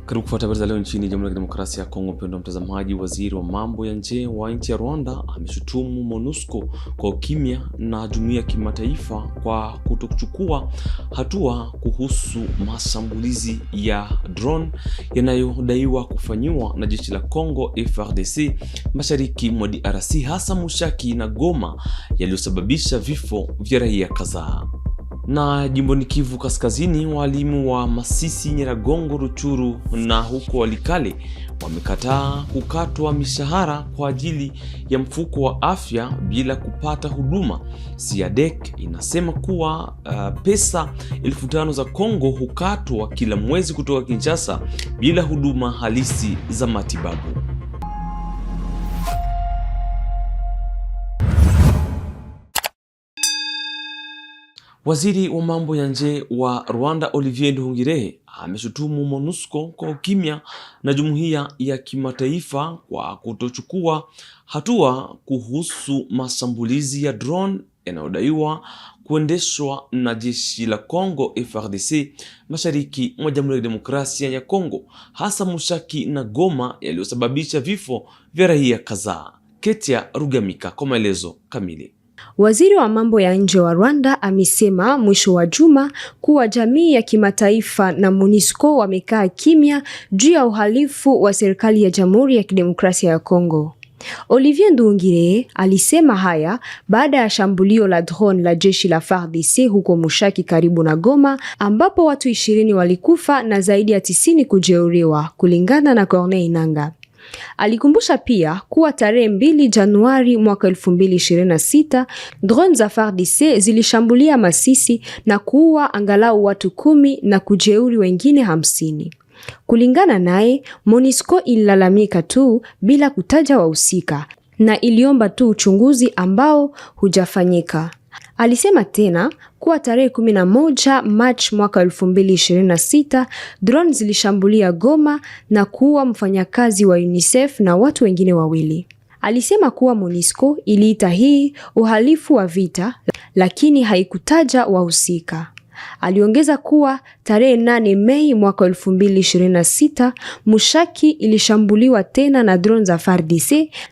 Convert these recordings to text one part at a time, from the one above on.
Karibu kufuata habari za leo nchini Jamhuri ya Kidemokrasia ya Kongo. Mpendwa mtazamaji, waziri wa mambo ya nje wa nchi ya Rwanda ameshutumu MONUSCO kwa ukimya na jumuiya ya kimataifa kwa kutokuchukua hatua kuhusu mashambulizi ya drone yanayodaiwa kufanywa na jeshi la Kongo FARDC mashariki mwa DRC, hasa Mushaki na Goma, yaliyosababisha vifo vya raia kadhaa. Na jimboni Kivu Kaskazini, walimu wa Masisi, Nyiragongo, Ruchuru na huko Walikale wamekataa kukatwa mishahara kwa ajili ya mfuko wa afya bila kupata huduma. SIADC inasema kuwa pesa 5,000 za Kongo hukatwa kila mwezi kutoka Kinshasa bila huduma halisi za matibabu. Waziri wa mambo ya nje wa Rwanda Olivier Nduhungirehe ameshutumu MONUSCO kwa ukimya na jumuiya ya kimataifa kwa kutochukua hatua kuhusu mashambulizi ya drone yanayodaiwa kuendeshwa na jeshi la Kongo FARDC mashariki mwa Jamhuri ya Demokrasia ya Kongo, hasa Mushaki na Goma, yaliyosababisha vifo vya raia kadhaa. Ketia Rugamika kwa maelezo kamili. Waziri wa mambo ya nje wa Rwanda amesema mwisho wa juma kuwa jamii ya kimataifa na MONUSCO wamekaa kimya juu ya uhalifu wa serikali ya Jamhuri ya Kidemokrasia ya Kongo. Olivier Nduhungirehe alisema haya baada ya shambulio la drone la jeshi la FARDC huko Mushaki karibu na Goma, ambapo watu 20 walikufa na zaidi ya 90 kujeruhiwa, kulingana na Corneille Nangaa. Alikumbusha pia kuwa tarehe 2 Januari mwaka 2026 drone za FARDC zilishambulia Masisi na kuua angalau watu 10 na kujeruhi wengine 50. Kulingana naye, MONUSCO ililalamika tu bila kutaja wahusika na iliomba tu uchunguzi ambao hujafanyika. Alisema tena kuwa tarehe 11 Machi mwaka 2026 drone zilishambulia Goma na kuua mfanyakazi wa UNICEF na watu wengine 2. Alisema kuwa MONUSCO iliita hii uhalifu wa vita, lakini haikutaja wahusika. Aliongeza kuwa tarehe 8 Mei mwaka 2026 Mushaki ilishambuliwa tena na drone za FARDC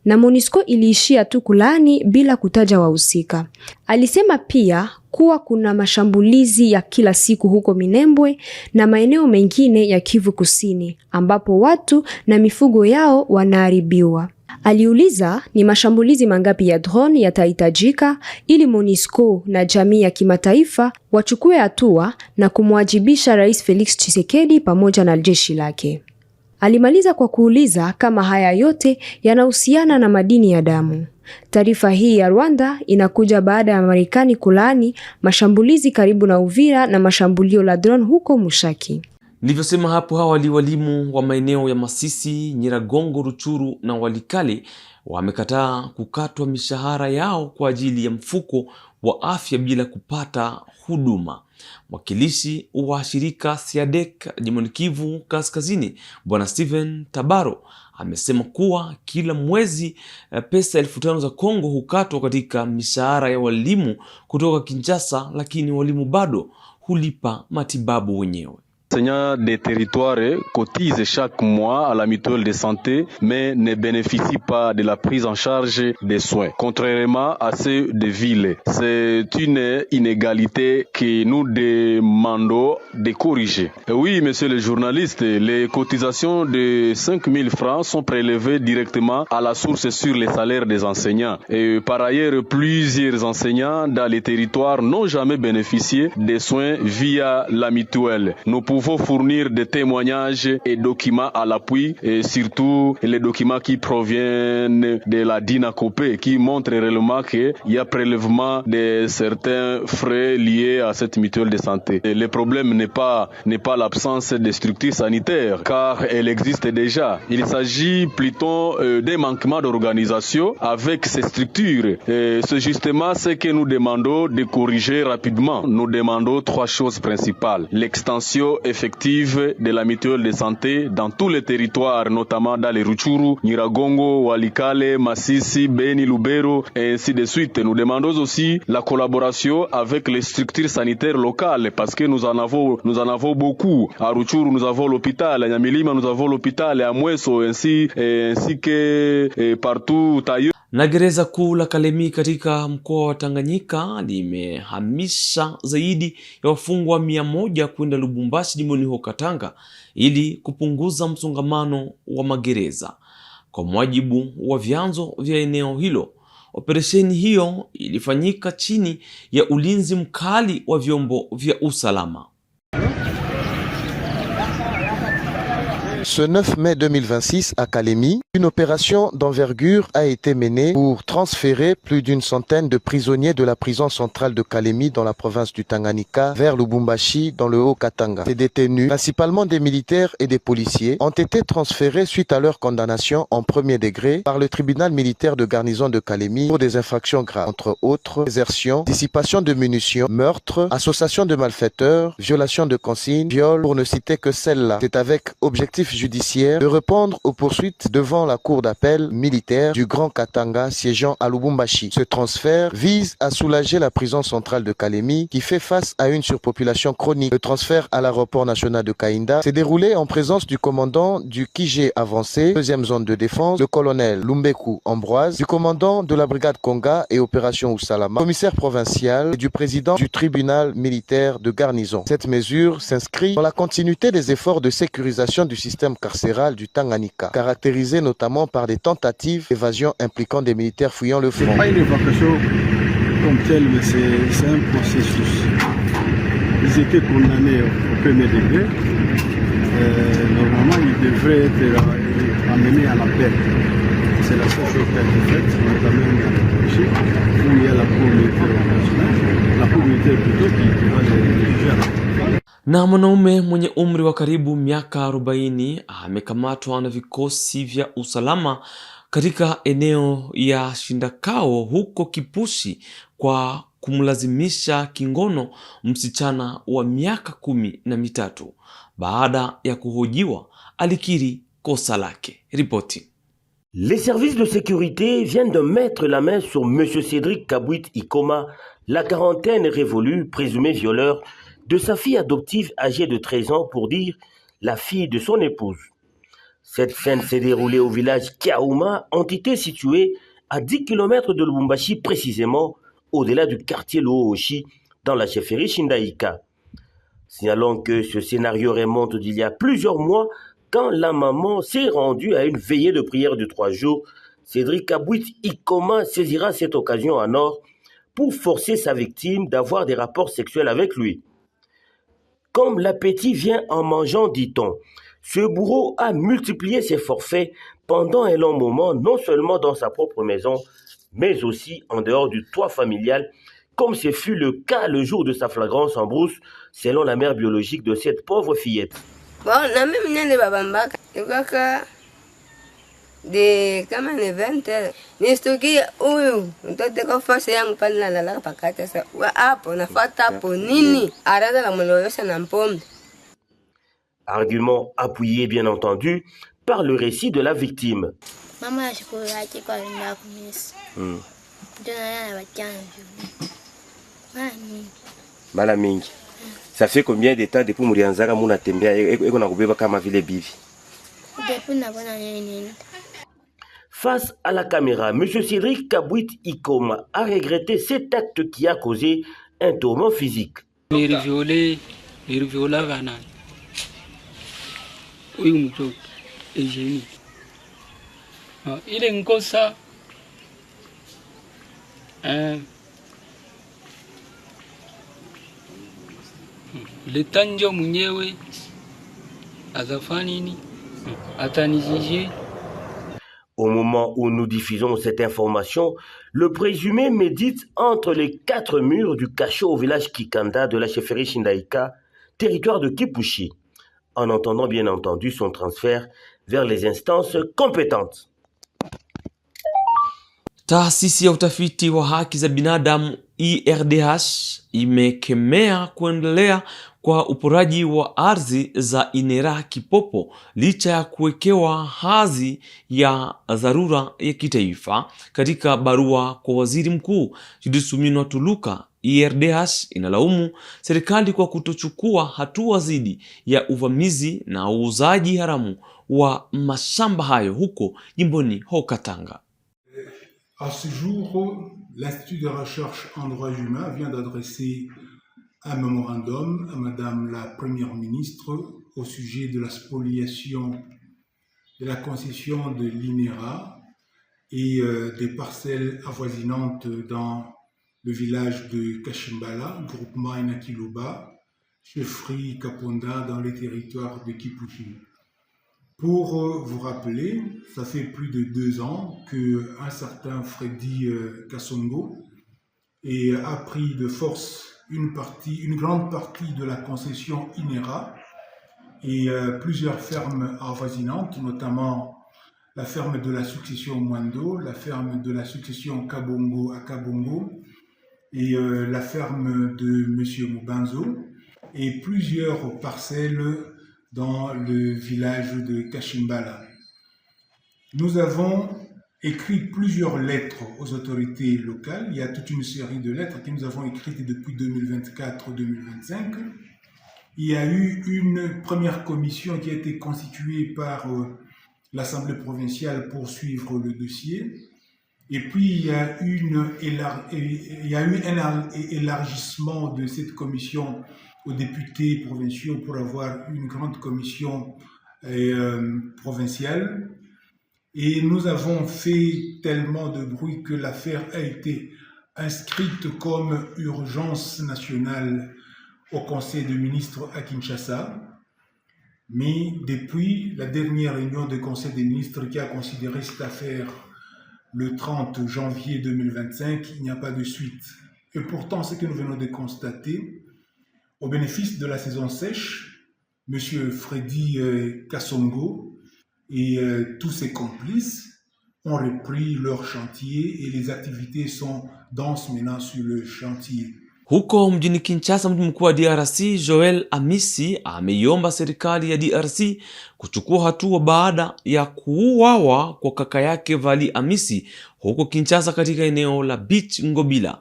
na MONUSCO iliishia tu kulaani bila kutaja wahusika. Alisema pia kuwa kuna mashambulizi ya kila siku huko Minembwe na maeneo mengine ya Kivu Kusini ambapo watu na mifugo yao wanaharibiwa. Aliuliza ni mashambulizi mangapi ya drone yatahitajika ili MONUSCO na jamii ya kimataifa wachukue hatua na kumwajibisha Rais Felix Tshisekedi pamoja na jeshi lake. Alimaliza kwa kuuliza kama haya yote yanahusiana na madini ya damu. Taarifa hii ya Rwanda inakuja baada ya Marekani kulaani mashambulizi karibu na Uvira na mashambulio la drone huko Mushaki. Nilivyosema hapo awali, walimu wa maeneo ya Masisi, Nyiragongo, Ruchuru na Walikale wamekataa kukatwa mishahara yao kwa ajili ya mfuko wa afya bila kupata huduma. Mwakilishi wa shirika SIADC jimboni Kivu Kaskazini, Bwana Steven Tabaro, amesema kuwa kila mwezi pesa 5,000 za Kongo hukatwa katika mishahara ya walimu kutoka Kinshasa, lakini walimu bado hulipa matibabu wenyewe. Les enseignants des territoires cotisent chaque mois à la mutuelle de santé, mais ne bénéficient pas de la prise en charge des soins, contrairement à ceux des villes. C'est une inégalité que nous demandons de corriger. Et oui, monsieur le journaliste, les cotisations de 5,000 francs sont prélevées directement à la source sur les salaires des enseignants. Et par ailleurs, plusieurs enseignants dans les territoires n'ont jamais bénéficié des soins via la mutuelle. Nous pouvons fournir des témoignages et documents à l'appui, et surtout les documents qui proviennent de la DINACOPE qui montrent réellement qu'il y a prélèvement de certains frais liés à cette mutuelle de santé. Et le problème n'est pas l'absence de structures sanitaires, car elle existe déjà. Il s'agit plutôt d'un manquement d'organisation avec ces structures. C'est justement ce que nous demandons de corriger rapidement. Nous demandons 3 choses principales: l'extension effective de la mutuelle de santé dans tous les territoires, notamment dans les Rutshuru, Nyiragongo, Walikale, Masisi, Beni, Lubero, et ainsi de suite. Nous demandons aussi la collaboration avec les structures sanitaires locales, parce que nous en avons beaucoup. À Rutshuru, nous avons l'hôpital, à Nyamilima, nous avons l'hôpital, à Mweso, ainsi que partout ailleurs. Na gereza kuu la Kalemi katika mkoa wa Tanganyika limehamisha zaidi ya wafungwa 100 kwenda Lubumbashi jimboni huko Katanga ili kupunguza msongamano wa magereza. Kwa mujibu wa vyanzo vya eneo hilo, operesheni hiyo ilifanyika chini ya ulinzi mkali wa vyombo vya usalama. Ce 9 mai 2026 à Kalemi, une opération d'envergure a été menée pour transférer plus d'une centaine de prisonniers de la prison centrale de Kalemi dans la province du Tanganyika vers Lubumbashi dans le Haut-Katanga. Ces détenus, principalement des militaires et des policiers, ont été transférés suite à leur condamnation en premier degré par le tribunal militaire de garnison de Kalemi pour des infractions graves, entre autres désertion, dissipation de munitions, meurtre, association de malfaiteurs, violation de consignes, viol, pour ne citer que celle-là. C'est avec objectif judiciaire de répondre aux poursuites devant la cour d'appel militaire du Grand Katanga siégeant à Lubumbashi. Ce transfert vise à soulager la prison centrale de Kalemi qui fait face à une surpopulation chronique. Le transfert à l'aéroport national de Kainda s'est déroulé en présence du commandant du Kijé avancé, deuxième zone de défense, le colonel Lumbeku Ambroise, du commandant de la brigade Konga et opération Usalama, commissaire provincial et du président du tribunal militaire de garnison. Cette mesure s'inscrit dans la continuité des efforts de sécurisation du système carcéral du Tanganyika, caractérisé notamment par des tentatives d'évasion impliquant des militaires fouillant le front. Ce n'est pas une évacuation comme telle, mais c'est un processus. Ils étaient condamnés au premier degré. Normalement, ils devraient être amenés à la paix. C'est la seule chose qui a été faite. On les amène à la où il y a la cour militaire nationale, la cour militaire plutôt qui va les juger à la paix. Na mwanaume mwenye umri wa karibu miaka 40 amekamatwa na vikosi vya usalama katika eneo ya Shindakao huko Kipushi kwa kumlazimisha kingono msichana wa miaka 13. Baada ya kuhojiwa alikiri kosa lake. Ripoti. Les services de sécurité viennent de mettre la main sur M. Cédric Kabouit Ikoma, la quarantaine révolue, présumé violeur de sa fille adoptive âgée de 13 ans, pour dire la fille de son épouse. Cette scène s'est déroulée au village Kiaouma, entité située à 10 km de Lubumbashi, précisément au-delà du quartier Luohoshi, dans la chefferie Shindaïka. Signalons que ce scénario remonte d'il y a plusieurs mois, quand la maman s'est rendue à une veillée de prière de 3 jours. Cédric Kabouit Ikoma saisira cette occasion en or pour forcer sa victime d'avoir des rapports sexuels avec lui. Comme l'appétit vient en mangeant, dit-on, ce bourreau a multiplié ses forfaits pendant un long moment, non seulement dans sa propre maison, mais aussi en dehors du toit familial, comme ce fut le cas le jour de sa flagrance en brousse, selon la mère biologique de cette pauvre fillette. Kama ni 20 nistukie huyu mtoto kwa fasi yangu pale na lala pakata sasa hapo nafuata hapo nini araza la mlowesha na mpombe. Argument appuyé bien entendu par le récit de la victime. Mama ashukuru yake kwa linda kumisi. Ndio na wachana mara mingi. Ça fait combien de temps depuis mlianzaka mnatembea eko na kubeba kama vile bivi? Depuis na bona nini. Face à la caméra, M. Cédric Kabouit Ikoma a regretté cet acte qui a causé un tourment physique. Letanjo mwenyewe azafani atanijije. Au moment où nous diffusons cette information, le présumé médite entre les 4 murs du cachot au village Kikanda de la chefferie Shindaïka, territoire de Kipushi, en entendant bien entendu son transfert vers les instances compétentes. Taasisi ya utafiti wa haki za binadamu IRDH imekemea kuendelea kwa uporaji wa ardhi za Inera Kipopo licha ya kuwekewa hadhi ya dharura ya kitaifa. Katika barua kwa waziri mkuu Judith Suminwa Tuluka, IRDH inalaumu serikali kwa kutochukua hatua dhidi ya uvamizi na uuzaji haramu wa mashamba hayo huko jimboni Haut-Katanga. À ce jour, l'Institut de recherche en droits humains vient d'adresser un mémorandum à Madame la Première ministre au sujet de la spoliation de la concession de l'INERA et des parcelles avoisinantes dans le village de Kashimbala, groupement Inakiloba, chefferie Kaponda dans les territoires de Kipushi. Pour vous rappeler, ça fait plus de 2 ans qu'un certain Freddy Kassongo a pris de force une grande partie de la concession INERA et plusieurs fermes avoisinantes, notamment la ferme de la succession Mwando, la ferme de la succession Kabongo à Kabongo et la ferme de Monsieur Mubanzo et plusieurs parcelles dans le village de Kashimbala. Nous avons écrit plusieurs lettres aux autorités locales. Il y a toute une série de lettres que nous avons écrites depuis 2024-2025. Il y a eu une première commission qui a été constituée par l'Assemblée provinciale pour suivre le dossier. Et puis il y a eu un élargissement de cette commission aux députés provinciaux pour avoir une grande commission provinciale. Et nous avons fait tellement de bruit que l'affaire a été inscrite comme urgence nationale au Conseil des ministres à Kinshasa. Mais depuis la dernière réunion du Conseil des ministres qui a considéré cette affaire le 30 janvier 2025, il n'y a pas de suite. Et pourtant, ce que nous venons de constater, au bénéfice de la saison sèche, M. Freddy Kassongo et tous ses complices ont repris leur chantier et les activités sont denses maintenant sur le chantier. Huko mjini Kinshasa, mji mkuu wa DRC, Joel Amisi ameiomba serikali ya DRC kuchukua hatua baada ya kuuawa kwa kaka yake Vali Amisi huko Kinshasa katika eneo la Beach Ngobila.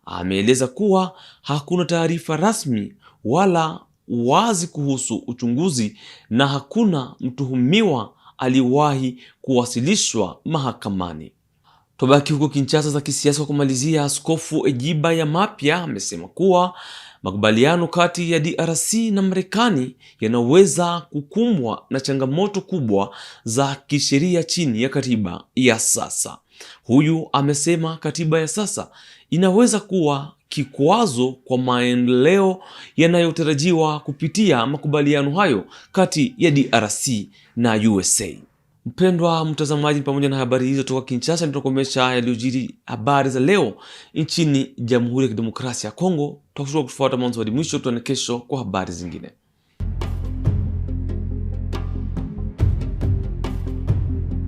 Ameeleza kuwa hakuna taarifa rasmi wala wazi kuhusu uchunguzi na hakuna mtuhumiwa aliwahi kuwasilishwa mahakamani. Tobaki huko Kinshasa za kisiasa kwa kumalizia, Askofu Ejiba ya Mapya amesema kuwa makubaliano kati ya DRC na Marekani yanaweza kukumbwa na changamoto kubwa za kisheria chini ya katiba ya sasa. Huyu amesema katiba ya sasa inaweza kuwa kikwazo kwa maendeleo yanayotarajiwa kupitia makubaliano hayo kati ya DRC na USA. Mpendwa mtazamaji, pamoja na habari hizo toka Kinshasa, nitakomesha yaliyojiri habari za leo nchini Jamhuri ya Kidemokrasia ya Kongo. Tutakuwa kufuata mwanzo hadi mwisho, tuone kesho kwa habari zingine.